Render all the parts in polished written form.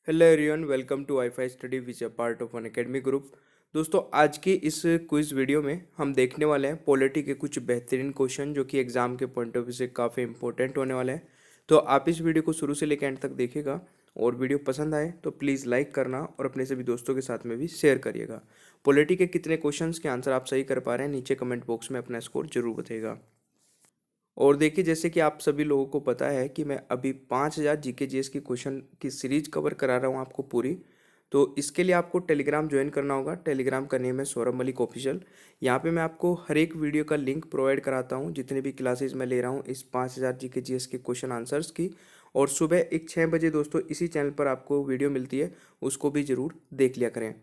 Hello everyone, welcome to wifi study which a part of Unacademy group. दोस्तों, आज की इस quiz video में हम देखने वाले हैं पॉलिटी के कुछ बेहतरीन क्वेश्चन जो कि एग्जाम के पॉइंट ऑफ व्यू से काफ़ी इंपॉर्टेंट होने वाले हैं। तो आप इस वीडियो को शुरू से लेकर एंड तक देखिएगा और वीडियो पसंद आए तो प्लीज़ लाइक करना और अपने सभी दोस्तों के साथ में भी शेयर करिएगा। पॉलिटी के कितने क्वेश्चंस के आंसर आप सही कर पा रहे हैं नीचे कमेंट बॉक्स में अपना स्कोर जरूर बताइएगा। और देखिए, जैसे कि आप सभी लोगों को पता है कि मैं अभी 5000 जीके जीएस की क्वेश्चन की सीरीज कवर करा रहा हूँ आपको पूरी। तो इसके लिए आपको टेलीग्राम ज्वाइन करना होगा। टेलीग्राम का नेम है सौरभ मलिक ऑफिशियल। यहाँ पे मैं आपको हर एक वीडियो का लिंक प्रोवाइड कराता हूँ जितने भी क्लासेस मैं ले रहा हूँ इस 5000 जीके जीएस के क्वेश्चन आंसर्स की। और सुबह एक 6 बजे दोस्तों इसी चैनल पर आपको वीडियो मिलती है, उसको भी ज़रूर देख लिया करें।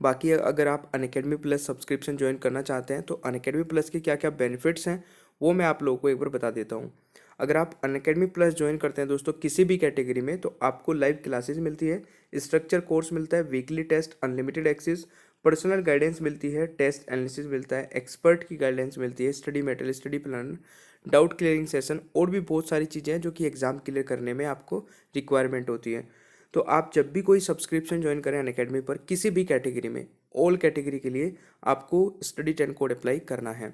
बाकी अगर आप अनअकैडमी प्लस सब्सक्रिप्शन ज्वाइन करना चाहते हैं तो अनअकैडमी प्लस के क्या क्या बेनिफिट्स हैं वो मैं आप लोगों को एक बार बता देता हूँ। अगर आप अनअकैडमी प्लस ज्वाइन करते हैं दोस्तों किसी भी कैटेगरी में तो आपको लाइव क्लासेस मिलती है, स्ट्रक्चर कोर्स मिलता है, weekly test, unlimited access, personal guidance मिलती है, टेस्ट एनालिसिस मिलता है, एक्सपर्ट की गाइडेंस मिलती है, study material, study plan, doubt clearing session और भी बहुत सारी चीज़ें हैं जो कि एग्ज़ाम क्लियर करने में आपको रिक्वायरमेंट होती है। तो आप जब भी कोई सब्सक्रिप्शन ज्वाइन करें अनअकैडमी पर किसी भी कैटेगरी में, ऑल कैटेगरी के लिए आपको स्टडी 10 कोड अप्लाई करना है।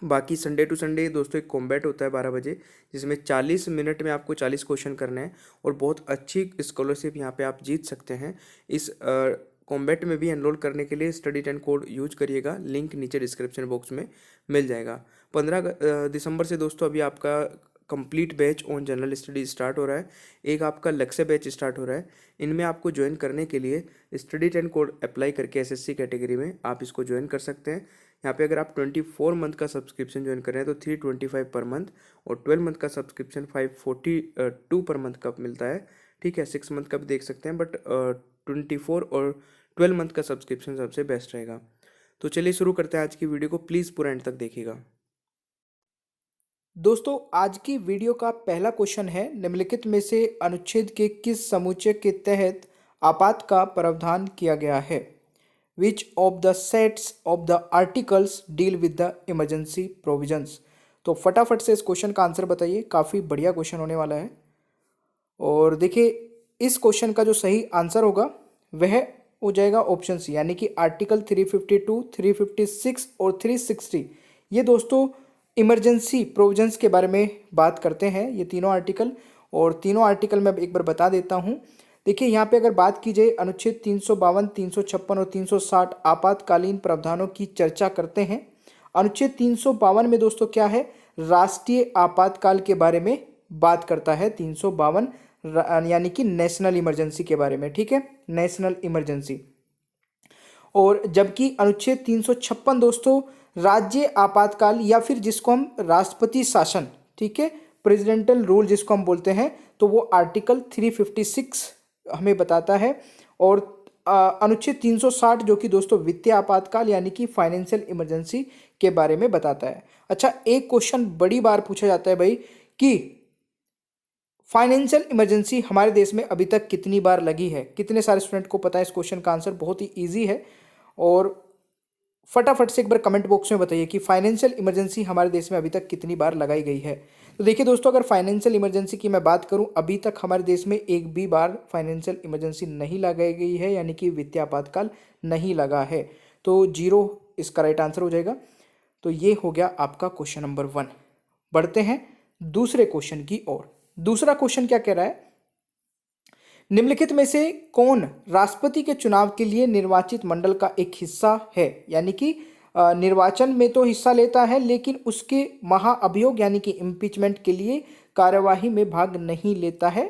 बाकी संडे टू संडे दोस्तों एक कॉम्बैट होता है 12 बजे, जिसमें 40 मिनट में आपको 40 क्वेश्चन करने हैं और बहुत अच्छी स्कॉलरशिप यहाँ पे आप जीत सकते हैं। इस कॉम्बैट में भी एनरोल करने के लिए स्टडी 10 कोड यूज करिएगा, लिंक नीचे डिस्क्रिप्शन बॉक्स में मिल जाएगा। 15 दिसंबर से दोस्तों अभी आपका complete batch on general study start हो रहा है, एक आपका लक्ष्य बैच स्टार्ट हो रहा है। इनमें आपको ज्वाइन करने के लिए स्टडी 10 कोड अप्लाई करके एसएससी कैटेगरी में आप इसको ज्वाइन कर सकते हैं। यहाँ पे अगर आप 24 मंथ का सब्सक्रिप्शन ज्वाइन कर रहे हैं तो 325 पर मंथ और 12 मंथ का सब्सक्रिप्शन 542 पर मंथ का मिलता है। ठीक है, 6 मंथ का भी देख सकते हैं बट 24 और 12 मंथ का सब्सक्रिप्शन सबसे बेस्ट रहेगा। तो चलिए शुरू करते हैं आज की वीडियो को, प्लीज़ पूरा एंड तक देखिएगा। दोस्तों, आज की वीडियो का पहला क्वेश्चन है, निम्नलिखित में से अनुच्छेद के किस समुच्चय के तहत आपात का प्रावधान किया गया है? विच of the sets of the articles deal with the emergency provisions? तो फटाफट से इस क्वेश्चन का आंसर बताइए, काफ़ी बढ़िया क्वेश्चन होने वाला है। और देखिए, इस क्वेश्चन का जो सही आंसर होगा वह हो जाएगा ऑप्शन सी, यानी कि आर्टिकल 352, 356 और 360। ये दोस्तों इमरजेंसी प्रोविजंस के बारे में बात करते हैं, ये तीनों आर्टिकल। और तीनों आर्टिकल मैं एक बार बता देता हूँ। देखिए, यहाँ पे अगर बात की जाए अनुच्छेद 352, 356 और 360 आपातकालीन प्रावधानों की चर्चा करते हैं। अनुच्छेद 352 में दोस्तों क्या है, राष्ट्रीय आपातकाल के बारे में बात करता है। 352 यानी कि नेशनल इमरजेंसी के बारे में, ठीक है, नेशनल इमरजेंसी। और जबकि अनुच्छेद 356 दोस्तों राज्य आपातकाल या फिर जिसको हम राष्ट्रपति शासन, ठीक है, प्रेसिडेंटल रूल जिसको हम बोलते हैं, तो वो आर्टिकल 356 हमें बताता है। और अनुच्छेद 360 जो कि दोस्तों वित्तीय आपातकाल यानी कि फाइनेंशियल इमरजेंसी के बारे में बताता है। अच्छा, एक क्वेश्चन बड़ी बार पूछा जाता है भाई कि फाइनेंशियल इमरजेंसी हमारे देश में अभी तक कितनी बार लगी है? कितने सारे स्टूडेंट को पता है इस क्वेश्चन का आंसर? बहुत ही इजी है। और फटाफट से एक बार कमेंट बॉक्स में बताइए कि फाइनेंशियल इमरजेंसी हमारे देश में अभी तक कितनी बार लगाई गई है। तो देखिए दोस्तों, अगर फाइनेंशियल इमरजेंसी की मैं बात करूं, अभी तक हमारे देश में एक भी बार फाइनेंशियल इमरजेंसी नहीं लगाई गई है, यानी कि वित्तीय आपातकाल नहीं लगा है। तो 0 इसका राइट आंसर हो जाएगा। तो ये हो गया आपका क्वेश्चन नंबर 1। बढ़ते हैं दूसरे क्वेश्चन की ओर। दूसरा क्वेश्चन क्या कह रहा है, निम्नलिखित में से कौन राष्ट्रपति के चुनाव के लिए निर्वाचित मंडल का एक हिस्सा है? यानी कि निर्वाचन में तो हिस्सा लेता है लेकिन उसके महाअभियोग यानी कि इम्पीचमेंट के लिए कार्यवाही में भाग नहीं लेता है।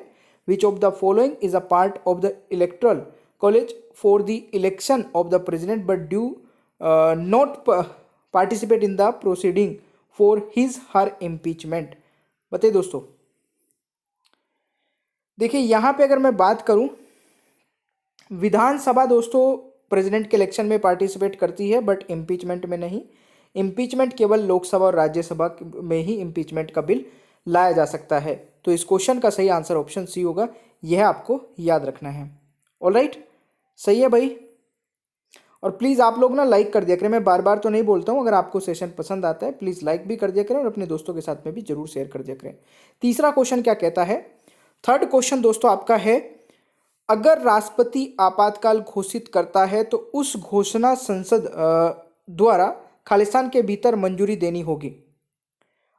विच of the following is a part of the electoral college for the election of the president but due not participate in the proceeding for his her impeachment? बताइए दोस्तों। देखिए, यहाँ पे अगर मैं बात करूँ, विधानसभा दोस्तों प्रेसिडेंट के इलेक्शन में पार्टिसिपेट करती है बट इम्पीचमेंट में नहीं। इम्पीचमेंट केवल लोकसभा और राज्यसभा में ही इम्पीचमेंट का बिल लाया जा सकता है। तो इस क्वेश्चन का सही आंसर ऑप्शन सी होगा, यह आपको याद रखना है। ऑलराइट, सही है भाई। और प्लीज़ आप लोग ना लाइक कर दिया करें, मैं बार बार तो नहीं बोलता हूँ, अगर आपको सेशन पसंद आता है प्लीज़ लाइक भी कर दिया करें और अपने दोस्तों के साथ में भी जरूर शेयर कर दिया करें। तीसरा क्वेश्चन क्या कहता है, थर्ड क्वेश्चन दोस्तों आपका है, अगर राष्ट्रपति आपातकाल घोषित करता है तो उस घोषणा संसद द्वारा खालिस्तान के भीतर मंजूरी देनी होगी।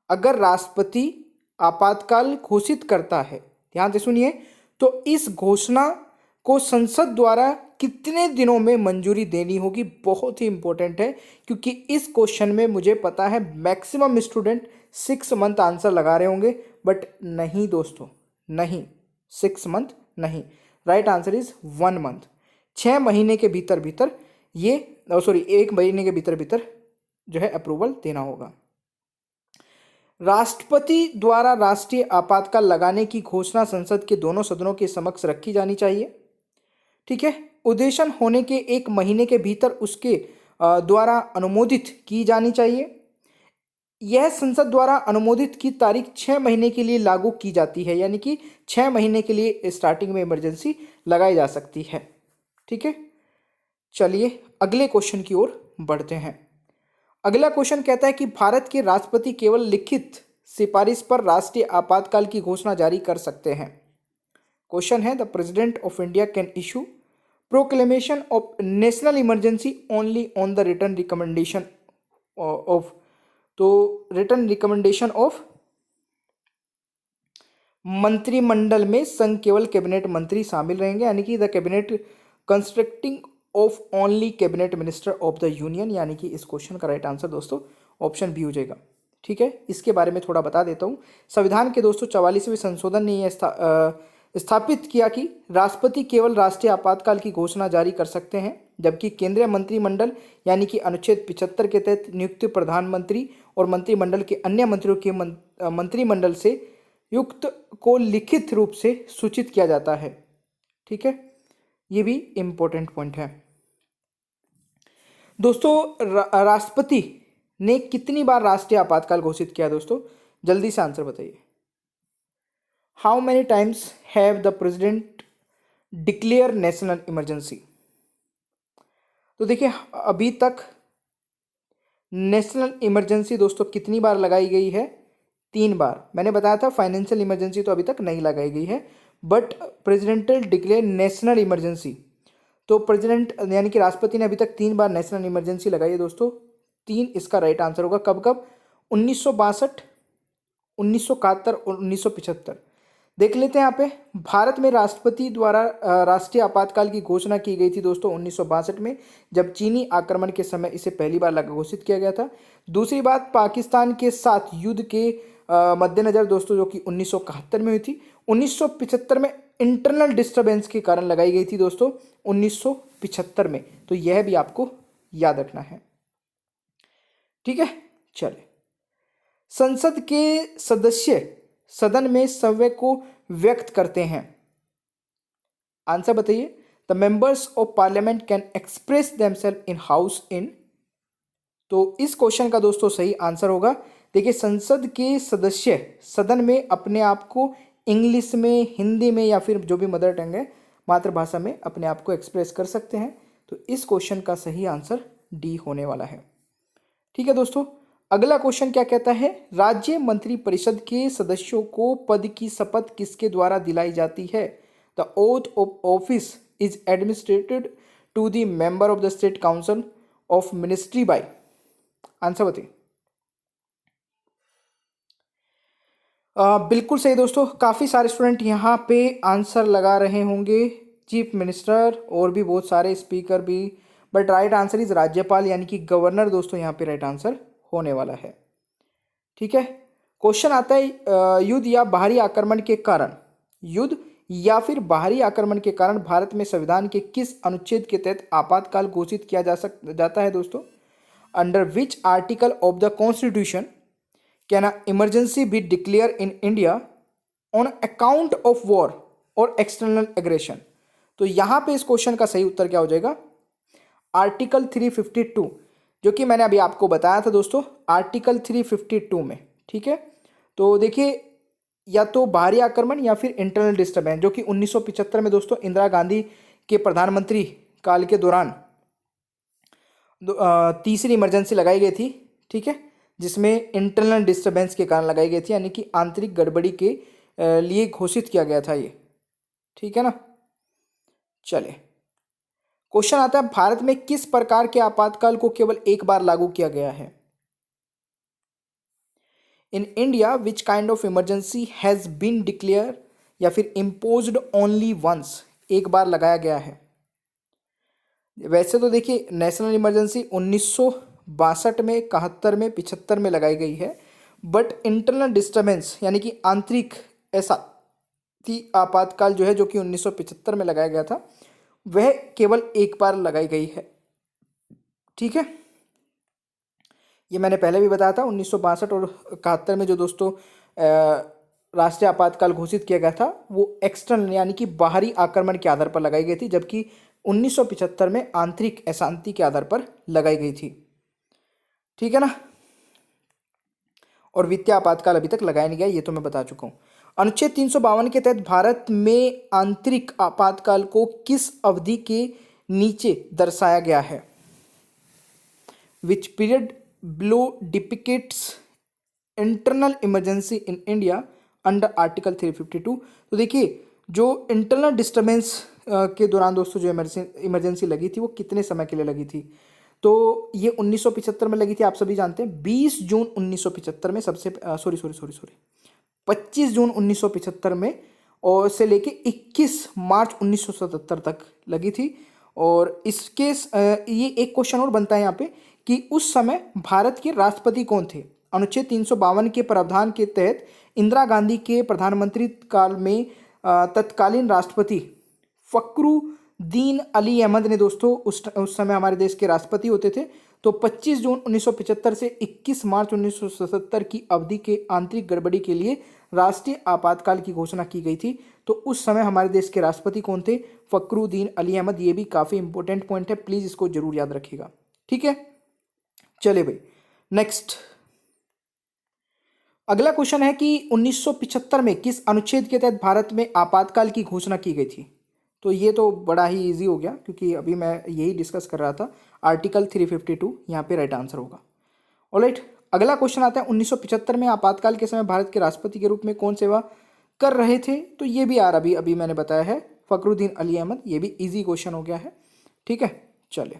अगर राष्ट्रपति आपातकाल घोषित करता है, ध्यान से सुनिए, तो इस घोषणा को संसद द्वारा कितने दिनों में मंजूरी देनी होगी, बहुत ही इंपॉर्टेंट है, क्योंकि इस क्वेश्चन में मुझे पता है मैक्सिमम स्टूडेंट 6 मंथ आंसर लगा रहे होंगे, बट नहीं दोस्तों, नहीं, 6 मंथ नहीं, राइट आंसर इज 1 मंथ। 6 महीने के भीतर भीतर ये 1 महीने के भीतर भीतर जो है अप्रूवल देना होगा। राष्ट्रपति द्वारा राष्ट्रीय आपातकाल लगाने की घोषणा संसद के दोनों सदनों के समक्ष रखी जानी चाहिए। ठीक है, अधिवेशन होने के 1 महीने के भीतर उसके द्वारा अनुमोदित की जानी चाहिए। यह संसद द्वारा अनुमोदित की तारीख 6 महीने के लिए लागू की जाती है, यानी कि 6 महीने के लिए स्टार्टिंग में इमरजेंसी लगाई जा सकती है। ठीक है, चलिए अगले क्वेश्चन की ओर बढ़ते हैं। अगला क्वेश्चन कहता है कि भारत के राष्ट्रपति केवल लिखित सिफारिश पर राष्ट्रीय आपातकाल की घोषणा जारी कर सकते हैं। क्वेश्चन है, the president of India can issue proclamation of national emergency only on the written recommendation of, तो रिटन रिकमेंडेशन ऑफ मंत्रिमंडल में संघ केवल कैबिनेट मंत्री शामिल रहेंगे, यानी कि the cabinet constructing of only cabinet minister of the union, यानी कि इस क्वेश्चन का राइट आंसर दोस्तों ऑप्शन बी हो जाएगा। ठीक है, इसके बारे में थोड़ा बता देता हूँ। संविधान के दोस्तों 44वें संशोधन ने यह स्थापित किया कि राष्ट्रपति केवल राष्ट्रीय आपातकाल की घोषणा जारी कर सकते हैं, जबकि केंद्रीय मंत्रिमंडल यानी कि अनुच्छेद 75 के तहत नियुक्त प्रधानमंत्री और मंत्रिमंडल के अन्य मंत्रियों के मंत्रिमंडल से युक्त को लिखित रूप से सूचित किया जाता है। ठीक है, ये भी इम्पोर्टेंट पॉइंट है दोस्तों। राष्ट्रपति ने कितनी बार राष्ट्रीय आपातकाल घोषित किया दोस्तों, जल्दी से आंसर बताइए। How many times have the president declare national emergency? तो देखिए अभी तक नेशनल इमरजेंसी दोस्तों कितनी बार लगाई गई है? 3 बार। मैंने बताया था फाइनेंशियल इमरजेंसी तो अभी तक नहीं लगाई गई है, but presidential declare national emergency, तो प्रेसिडेंट यानी कि राष्ट्रपति ने अभी तक 3 बार नेशनल इमरजेंसी लगाई है दोस्तों। 3 इसका राइट आंसर होगा। कब कब? 1962, 1971 और 1975। देख लेते हैं यहाँ पे। भारत में राष्ट्रपति द्वारा राष्ट्रीय आपातकाल की घोषणा की गई थी दोस्तों 1962 में, जब चीनी आक्रमण के समय इसे पहली बार घोषित किया गया था। दूसरी बात, पाकिस्तान के साथ युद्ध के मद्देनजर दोस्तों, जो कि 1971 में हुई थी। 1975 में इंटरनल डिस्टर्बेंस के कारण लगाई गई थी दोस्तों 1975 में, तो यह भी आपको याद रखना है। ठीक है, चलिए। संसद के सदस्य सदन में संवेग को व्यक्त करते हैं। आंसर बताइए। The members of parliament can express themselves in house in, तो इस क्वेश्चन का दोस्तों सही आंसर होगा, देखिए संसद के सदस्य सदन में अपने आप को इंग्लिश में, हिंदी में या फिर जो भी मदर टंग है मातृभाषा में अपने आप को एक्सप्रेस कर सकते हैं। तो इस क्वेश्चन का सही आंसर डी होने वाला है। ठीक है दोस्तों, अगला क्वेश्चन क्या कहता है? राज्य मंत्रिपरिषद के सदस्यों को पद की शपथ किसके द्वारा दिलाई जाती है? The oath of office is administered to the member of the state council of ministry by. Answer बताइए। बिल्कुल सही दोस्तों, काफ़ी सारे स्टूडेंट यहाँ पे आंसर लगा रहे होंगे, चीफ मिनिस्टर और भी बहुत सारे स्पीकर भी, बट राइट आंसर इज राज्यपाल यानी कि गवर्नर दोस्तों यहाँ पे राइट आंसर होने वाला है। ठीक है, क्वेश्चन आता है युद्ध या बाहरी आक्रमण के कारण, युद्ध या फिर बाहरी आक्रमण के कारण भारत में संविधान के किस अनुच्छेद के तहत आपातकाल घोषित किया जाता है दोस्तों? Under which article of the constitution can a emergency be declare in India on account of war और एक्सटर्नल एग्रेशन? तो यहाँ पे इस क्वेश्चन का सही उत्तर क्या हो जाएगा? आर्टिकल 352, जो कि मैंने अभी आपको बताया था दोस्तों, आर्टिकल 352 में। ठीक है, तो देखिए या तो बाहरी आक्रमण या फिर इंटरनल डिस्टर्बेंस, जो कि 1975 में दोस्तों इंदिरा गांधी के प्रधानमंत्री काल के दौरान तीसरी इमरजेंसी लगाई गई थी। ठीक है, जिसमें इंटरनल डिस्टर्बेंस के कारण लगाई गई थी, यानी कि आंतरिक गड़बड़ी के लिए घोषित किया गया था ये। ठीक है ना, चले, क्वेश्चन आता है भारत में किस प्रकार के आपातकाल को केवल एक बार लागू किया गया है? In India which kind of emergency has been declare या फिर इम्पोज्ड ओनली वंस, एक बार लगाया गया है। वैसे तो देखिए नेशनल इमरजेंसी 1962 में, 71 में, 75 में लगाई गई है, बट इंटरनल डिस्टर्बेंस यानी कि आंतरिक ऐसा आपातकाल जो है, जो कि 1975 में लगाया गया था, वह केवल एक बार लगाई गई है। ठीक है, ये मैंने पहले भी बताया था। 1962 और 71 में जो दोस्तों राष्ट्रीय आपातकाल घोषित किया गया था, वो एक्सटर्नल यानी कि बाहरी आक्रमण के आधार पर लगाई गई थी, जबकि 1975 में आंतरिक अशांति के आधार पर लगाई गई थी। ठीक है ना। और वित्तीय आपातकाल अभी तक लगाया नहीं गया, ये तो मैं बता चुका हूँ। अनुच्छेद 352 के तहत भारत में आंतरिक आपातकाल को किस अवधि के नीचे दर्शाया गया है? Which period below depicts internal emergency in India under article 352। तो देखिए जो इंटरनल डिस्टर्बेंस के दौरान दोस्तों जो इमरजेंसी लगी थी, वो कितने समय के लिए लगी थी? तो ये 1975 में लगी थी, आप सभी जानते हैं। 20 जून 1975 में सबसे 25 जून 1975 में और से लेके 21 मार्च 1977 तक लगी थी। और इसके ये एक क्वेश्चन और बनता है यहाँ पे कि उस समय भारत के राष्ट्रपति कौन थे? अनुच्छेद 352 के प्रावधान के तहत इंदिरा गांधी के प्रधानमंत्री काल में तत्कालीन राष्ट्रपति फखरुद्दीन अली अहमद ने दोस्तों उस समय हमारे देश के राष्ट्रपति होते थे। तो 25 जून 1975 से 21 मार्च 1977 की अवधि के आंतरिक गड़बड़ी के लिए राष्ट्रीय आपातकाल की घोषणा की गई थी। तो उस समय हमारे देश के राष्ट्रपति कौन थे? फखरुद्दीन अली अहमद। ये भी काफ़ी इंपॉर्टेंट पॉइंट है, प्लीज़ इसको जरूर याद रखिएगा। ठीक है, चले भाई नेक्स्ट। अगला क्वेश्चन है कि 1975 में किस अनुच्छेद के तहत भारत में आपातकाल की घोषणा की गई थी? तो ये तो बड़ा ही इजी हो गया, क्योंकि अभी मैं यही डिस्कस कर रहा था। आर्टिकल 352 यहाँ पे राइट आंसर होगा। ऑलराइट, अगला क्वेश्चन आता है 1975 में आपातकाल के समय भारत के राष्ट्रपति के रूप में कौन सेवा कर रहे थे? तो ये भी यार अभी मैंने बताया है, फखरुद्दीन अली अहमद। ये भी इजी क्वेश्चन हो गया है। ठीक है, चलिए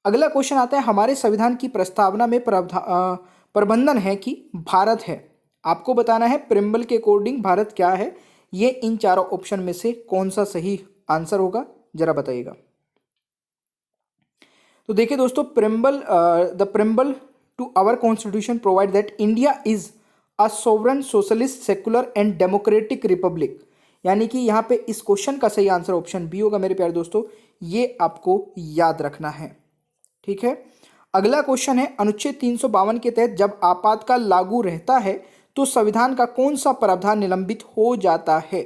अगला क्वेश्चन आता है हमारे संविधान की प्रस्तावना में प्रबंधन है कि भारत है। आपको बताना है प्रिम्बल के अकॉर्डिंग भारत क्या है। ये इन चारों ऑप्शन में से कौन सा सही आंसर होगा, जरा बताइएगा। तो देखिए दोस्तों, the preamble to our constitution provide that India is a sovereign socialist secular and democratic republic. यानी कि यहाँ पे इस क्वेश्चन का सही आंसर ऑप्शन बी होगा मेरे प्यारे दोस्तों, ये आपको याद रखना है। ठीक है, अगला क्वेश्चन है अनुच्छेद 352 के तहत जब आपातकाल लागू रहता है तो संविधान का कौन सा प्रावधान निलंबित हो जाता है?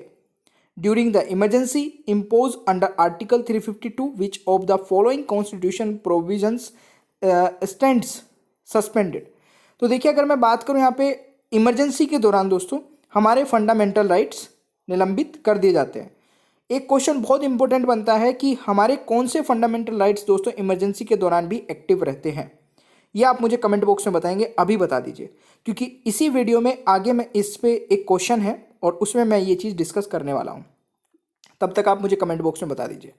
During the emergency impose under article 352 which of the following constitution provisions stands suspended. तो देखिए अगर मैं बात करूं यहाँ पे इमरजेंसी के दौरान दोस्तों हमारे फंडामेंटल राइट्स निलंबित कर दिए जाते हैं। एक क्वेश्चन बहुत इंपॉर्टेंट बनता है कि हमारे कौन से फंडामेंटल राइट्स दोस्तों इमरजेंसी के दौरान भी एक्टिव रहते हैं। ये आप मुझे कमेंट बॉक्स में बताएंगे, अभी बता दीजिए, क्योंकि इसी वीडियो में आगे मैं इस पे एक क्वेश्चन है और उसमें मैं ये चीज़ डिस्कस करने वाला हूँ। तब तक आप मुझे कमेंट बॉक्स में बता दीजिए।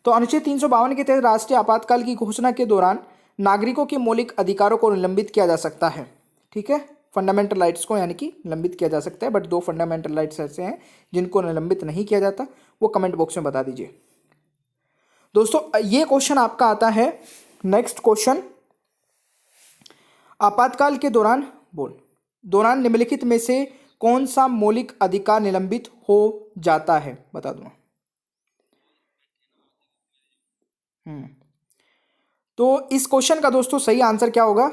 तो अनुच्छेद 352 के तहत राष्ट्रीय आपातकाल की घोषणा के दौरान नागरिकों के मौलिक अधिकारों को निलंबित किया जा सकता है। ठीक है, फंडामेंटल राइट्स को यानी कि निलंबित किया जा सकता है, बट 2 फंडामेंटल राइट्स ऐसे हैं जिनको निलंबित नहीं किया जाता, वो कमेंट बॉक्स में बता दीजिए दोस्तों। ये क्वेश्चन आपका आता है नेक्स्ट क्वेश्चन, आपातकाल के दौरान निम्नलिखित में से कौन सा मौलिक अधिकार निलंबित हो जाता है? बता दूं। तो इस क्वेश्चन का दोस्तों सही आंसर क्या होगा?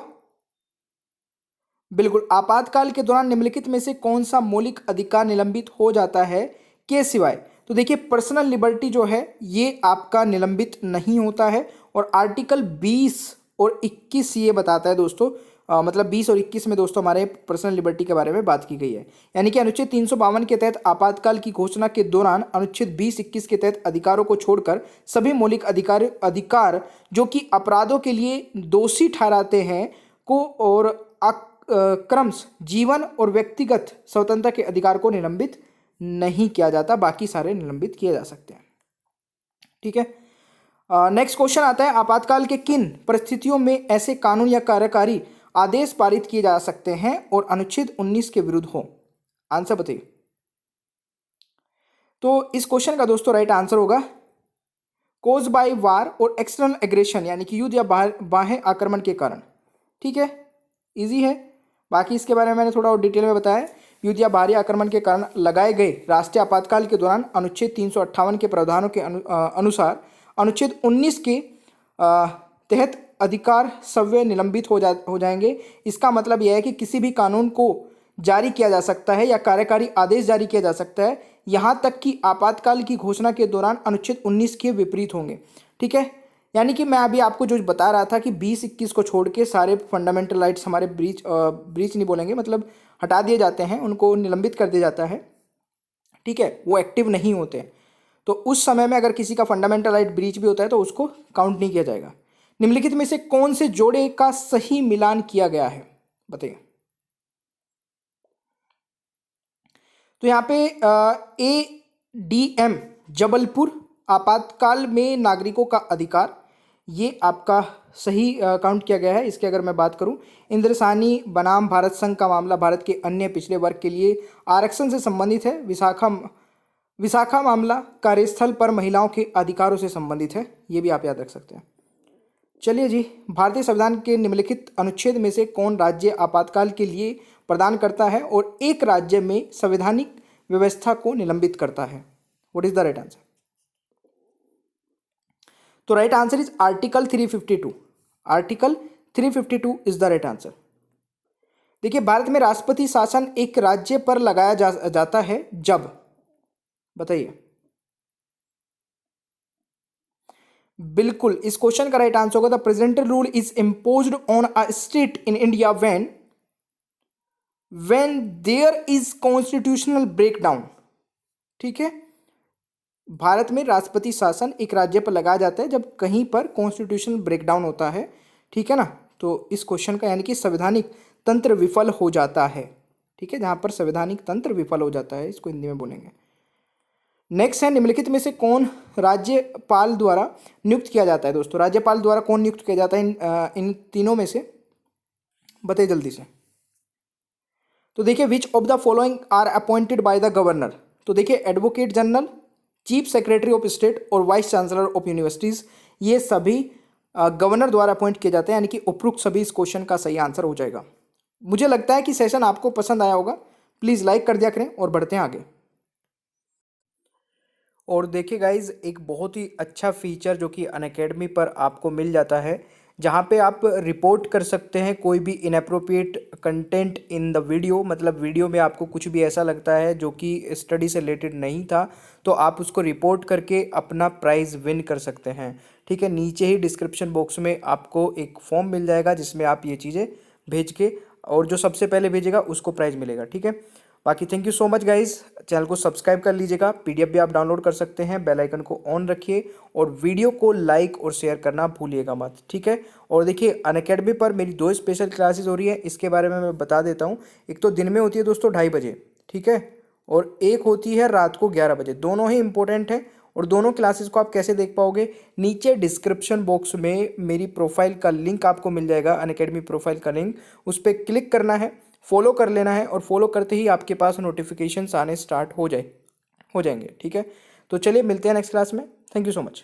बिल्कुल, आपातकाल के दौरान निम्नलिखित में से कौन सा मौलिक अधिकार निलंबित हो जाता है के सिवाय? तो देखिए पर्सनल लिबर्टी जो है ये आपका निलंबित नहीं होता है, और आर्टिकल 20 और 21 ये बताता है दोस्तों, मतलब 20 और 21 में दोस्तों हमारे पर्सनल लिबर्टी के बारे में बात की गई है। यानी कि अनुच्छेद 352 के तहत आपातकाल की घोषणा के दौरान अनुच्छेद 20-21 के तहत अधिकारों को छोड़कर सभी मौलिक अधिकार जो कि अपराधों के लिए दोषी ठहराते हैं को और क्रमश जीवन और व्यक्तिगत स्वतंत्रता के अधिकार को निलंबित नहीं किया जाता, बाकी सारे निलंबित किए जा सकते हैं। ठीक है। नेक्स्ट क्वेश्चन आता है, आपातकाल के किन परिस्थितियों में ऐसे कानून या कार्यकारी आदेश पारित किए जा सकते हैं और अनुच्छेद 19 के विरुद्ध हो? आंसर बताइए। तो इस क्वेश्चन का दोस्तों राइट आंसर होगा कोज बाय वार और एक्सटर्नल एग्रेशन, यानी कि युद्ध या बाह्य आक्रमण के कारण। ठीक है, इजी है। बाकी इसके बारे में मैंने थोड़ा और डिटेल में बताया। युद्ध या बाहरी आक्रमण के कारण लगाए गए राष्ट्रीय आपातकाल के दौरान अनुच्छेद 358 के प्रावधानों के अनुसार अनुच्छेद 19 के तहत अधिकार सव्य निलंबित हो जाएंगे। इसका मतलब यह है कि किसी भी कानून को जारी किया जा सकता है या कार्यकारी आदेश जारी किया जा सकता है, यहाँ तक कि आपातकाल की घोषणा के दौरान अनुच्छेद 19 के विपरीत होंगे। ठीक है, यानी कि मैं अभी आपको जो बता रहा था कि 20-21 को छोड़ के सारे फंडामेंटल राइट्स हमारे ब्रीच नहीं बोलेंगे, मतलब हटा दिए जाते हैं, उनको निलंबित कर दिया जाता है। ठीक है, वो एक्टिव नहीं होते। तो उस समय में अगर किसी का फंडामेंटल राइट ब्रीच भी होता है तो उसको काउंट नहीं किया जाएगा। निम्नलिखित में से कौन से जोड़े का सही मिलान किया गया है, बताइए। तो यहाँ पे ADM जबलपुर आपातकाल में नागरिकों का अधिकार, ये आपका सही काउंट किया गया है। इसके अगर मैं बात करूं, इंद्रसानी बनाम भारत संघ का मामला भारत के अन्य पिछड़े वर्ग के लिए आरक्षण से संबंधित है। विशाखा मामला कार्यस्थल पर महिलाओं के अधिकारों से संबंधित है, ये भी आप याद रख सकते हैं। चलिए जी, भारतीय संविधान के निम्नलिखित अनुच्छेद में से कौन राज्य आपातकाल के लिए प्रदान करता है और एक राज्य में संवैधानिक व्यवस्था को निलंबित करता है? What is the right answer? तो right answer is article 352। Article 352 is the right answer. देखिए, भारत में राष्ट्रपति शासन एक राज्य पर लगाया जाता है जब, बताइए। बिल्कुल, इस क्वेश्चन का राइट आंसर होगा the presidential rule is imposed on a state in India when there is constitutional breakdown. ठीक है, भारत में राष्ट्रपति शासन एक राज्य पर लगाया जाता है जब कहीं पर कॉन्स्टिट्यूशनल ब्रेकडाउन होता है। ठीक है ना, तो इस क्वेश्चन का यानी कि संवैधानिक तंत्र विफल हो जाता है। ठीक है, जहां पर संवैधानिक तंत्र विफल हो जाता है, इसको हिंदी में बोलेंगे। नेक्स्ट है, निम्नलिखित में से कौन राज्यपाल द्वारा नियुक्त किया जाता है? दोस्तों, राज्यपाल द्वारा कौन नियुक्त किया जाता है इन तीनों में से, बताइए जल्दी से। तो देखिए, which of the following are appointed by the governor? तो देखिए, advocate general, chief secretary of state और वाइस चांसलर ऑफ यूनिवर्सिटीज, ये सभी गवर्नर द्वारा अपॉइंट किए जाते हैं, यानी कि उपरोक्त सभी इस क्वेश्चन का सही आंसर हो जाएगा। मुझे लगता है कि सेशन आपको पसंद आया होगा। प्लीज़ लाइक कर दिया करें और बढ़ते हैं आगे। और देखिए गाइज, एक बहुत ही अच्छा फीचर जो कि अनअकैडमी पर आपको मिल जाता है, जहाँ पे आप रिपोर्ट कर सकते हैं कोई भी inappropriate content in the video. मतलब वीडियो में आपको कुछ भी ऐसा लगता है जो कि स्टडी से रिलेटेड नहीं था, तो आप उसको रिपोर्ट करके अपना प्राइज़ विन कर सकते हैं। ठीक है, नीचे ही डिस्क्रिप्शन बॉक्स में आपको एक फॉर्म मिल जाएगा जिसमें आप ये चीज़ें भेज के, और जो सबसे पहले भेजेगा उसको प्राइज़ मिलेगा। ठीक है, बाकी thank you so much guys. Channel को सब्सक्राइब कर लीजिएगा, पीडीएफ भी आप डाउनलोड कर सकते हैं। बेल आइकन को ऑन रखिए और वीडियो को लाइक और शेयर करना भूलिएगा मत। ठीक है, और देखिए, अनअकैडमी पर मेरी 2 स्पेशल क्लासेस हो रही है, इसके बारे में मैं बता देता हूँ। एक तो दिन में होती है दोस्तों 2:30 बजे, ठीक है, और एक होती है रात को 11 बजे। दोनों ही इंपॉर्टेंट है, और दोनों क्लासेस को आप कैसे देख पाओगे? नीचे डिस्क्रिप्शन बॉक्स में मेरी प्रोफाइल का लिंक आपको मिल जाएगा, अनअकैडमी प्रोफाइल का लिंक, उस पर क्लिक करना है, फॉलो कर लेना है, और फॉलो करते ही आपके पास नोटिफिकेशंस आने स्टार्ट हो जाएंगे। ठीक है, तो चलिए मिलते हैं नेक्स्ट क्लास में। Thank you so much.